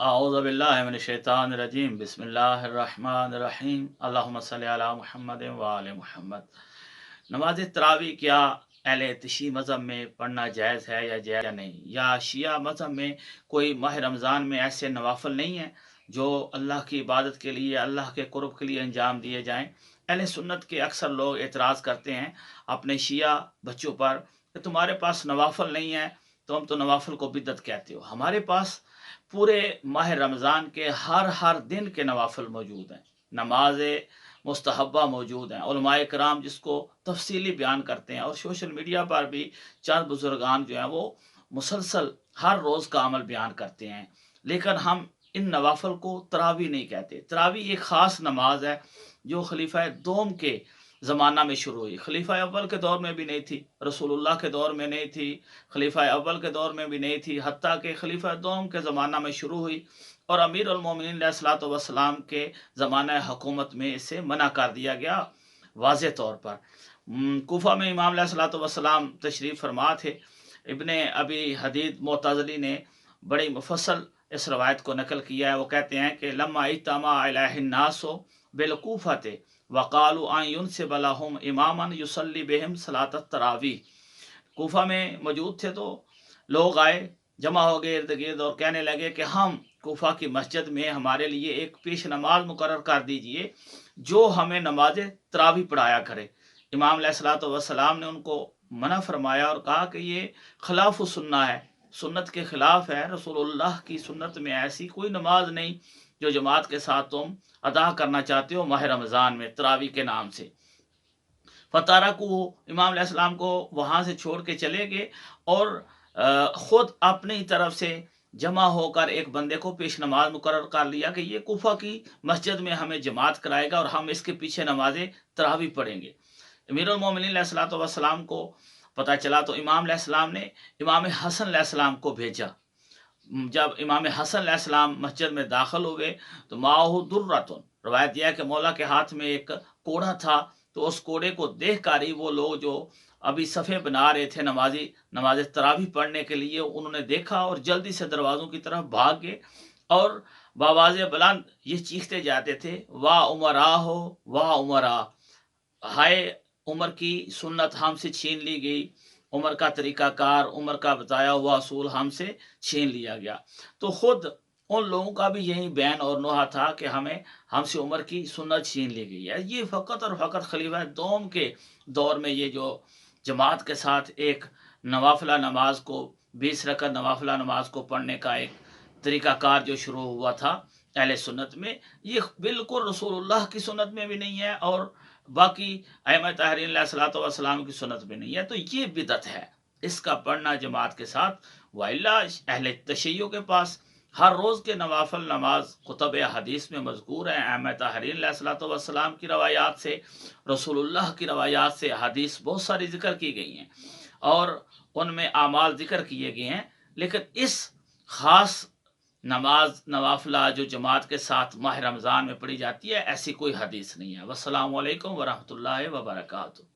अऊज़ु बिल्लाहि मिनश शैतानिर रजीम बिस्मिल्लाहिर्रहमानिर रहीम अल्लाहुम्मा सल्लि अला मुहम्मद व आले मुहम्मद। नमाज तरावी क्या अहले तशी मज़हब में पढ़ना जायज़ है या जायज़ नहीं, या शिया मज़हब में कोई माह रमज़ान में ऐसे नवाफिल नहीं है जो अल्लाह की इबादत के लिए, अल्लाह के कुर्ब के लिए अंजाम दिए जाएँ। अहले सुन्नत के अक्सर लोग एतराज़ करते हैं अपने शिया बच्चों पर कि तुम्हारे पास नवाफिल नहीं है, तुम तो नवाफिल को बिदअत कहते हो। हमारे पास पूरे माह रमज़ान के हर दिन के नवाफिल मौजूद हैं, नमाज मुस्तहब्बा मौजूद हैं। उलमाए कराम जिसको तफसीली बयान करते हैं, और सोशल मीडिया पर भी चंद बुजुर्गान जो हैं वो मुसलसल हर रोज़ का अमल बयान करते हैं। लेकिन हम इन नवाफिल को तरावी नहीं कहते। तरावी एक ख़ास नमाज है जो खलीफा दोम के ज़माना में शुरू हुई। खलीफा अव्वल के दौर में भी नहीं थी, रसूलुल्लाह के दौर में नहीं थी, खलीफा अव्वल के दौर में भी नहीं थी, हत्ता के खलीफा दोम के ज़माना में शुरू हुई, और अमीर उल मोमिनीन अलैहिस्सलातु वस्सलाम के ज़माना हुकूमत में इसे मना कर दिया गया वाज़े तौर पर। कूफा में इमाम अलैहिस्सलातु वस्सलाम तशरीफ़ फरमा थे। इब्ने अबी हदीद मोतज़ली ने बड़ी मुफस्सल इस रवायत को नकल किया है। वो कहते हैं कि लम्मा इज्तमा अलैहिन्नासु बिलकूफते वक़ालू अन युनसिब लहुम इमामन युसल्ली बिहिम सलातत तरावीह। कूफा में मौजूद थे तो लोग आए, जमा हो गए इर्द गिर्द, और कहने लगे कि हम कूफा की मस्जिद में हमारे लिए एक पेश नमाज मुकर्रर कर दीजिए जो हमें नमाज तरावी पढ़ाया करे। इमाम अलैहिस्सलातु वस्सलाम ने उनको मना फरमाया और कहा कि ये खिलाफ सुन्ना है, सुन्नत के खिलाफ है। रसूलुल्लाह की सुन्नत में ऐसी कोई नमाज नहीं जो जमात के साथ तुम अदा करना चाहते हो माह रमज़ान में तरावी के नाम से। फतारा को इमाम अलैहिस्सलाम को वहाँ से छोड़ के चले गए, और ख़ुद अपनी तरफ से जमा होकर एक बंदे को पेश नमाज मुकर्रर कर लिया कि ये कूफा की मस्जिद में हमें जमात कराएगा और हम इसके पीछे नमाज तरावी पढ़ेंगे। अमीरुल मोमिनीन अलैहिस्सलातु वस्सलाम को पता चला तो इमाम अलैहिस्सलाम ने इमाम हसन अलैहिस्सलाम को भेजा। जब इमाम हसन अलैहिस्सलाम मस्जिद में दाखिल हो गए तो माहू दुर्रतुन, रवायत दिया कि मौला के हाथ में एक कोड़ा था। तो उस कोड़े को देख कर ही वो लोग जो अभी सफ़े बना रहे थे नमाज तरावी पढ़ने के लिए, उन्होंने देखा और जल्दी से दरवाज़ों की तरफ भाग गए, और बावाज़ बुलंद ये चीखते जाते थे, वाह उमरा हो, वाह उमरा, हाय उमर की सुन्नत हमसे छीन ली गई, उमर का तरीक़ाकार, उमर का बताया हुआ असूल हमसे छीन लिया गया। तो ख़ुद उन लोगों का भी यही बयान और नोहा था कि हमसे उमर की सुन्नत छीन ली गई है। ये फ़कत और फ़कत खलीफा दोम के दौर में ये जो जमात के साथ एक नवाफिला नमाज को 20 रकअत नवाफिला नमाज को पढ़ने का एक तरीक़ाकार जो शुरू हुआ था अहले सुन्नत में, ये बिल्कुल रसूलुल्लाह की सुन्नत में भी नहीं है और बाकी अइम्मा ताहरीन अलैहिस्सलातु वस्सलाम की सुन्नत में नहीं है। तो ये बिदअत है, इसका पढ़ना जमात के साथ। वाइल्ला अहले तशय्युअ के पास हर रोज़ के नवाफिल नमाज कुतुब हदीस में मज़कूर है। अइम्मा ताहरीन अलैहिस्सलातु वस्सलाम की रवायात से, रसूलुल्लाह की रवायात से हदीस बहुत सारी ज़िक्र की गई हैं और उनमें आमाल ज़िक्र किए गए हैं। लेकिन इस ख़ास नमाज नवाफिला जो जमात के साथ माह रमज़ान में पढ़ी जाती है, ऐसी कोई हदीस नहीं है। वस्सलामु अलैकुम वरहमतुल्लाहि व बरकातुहू।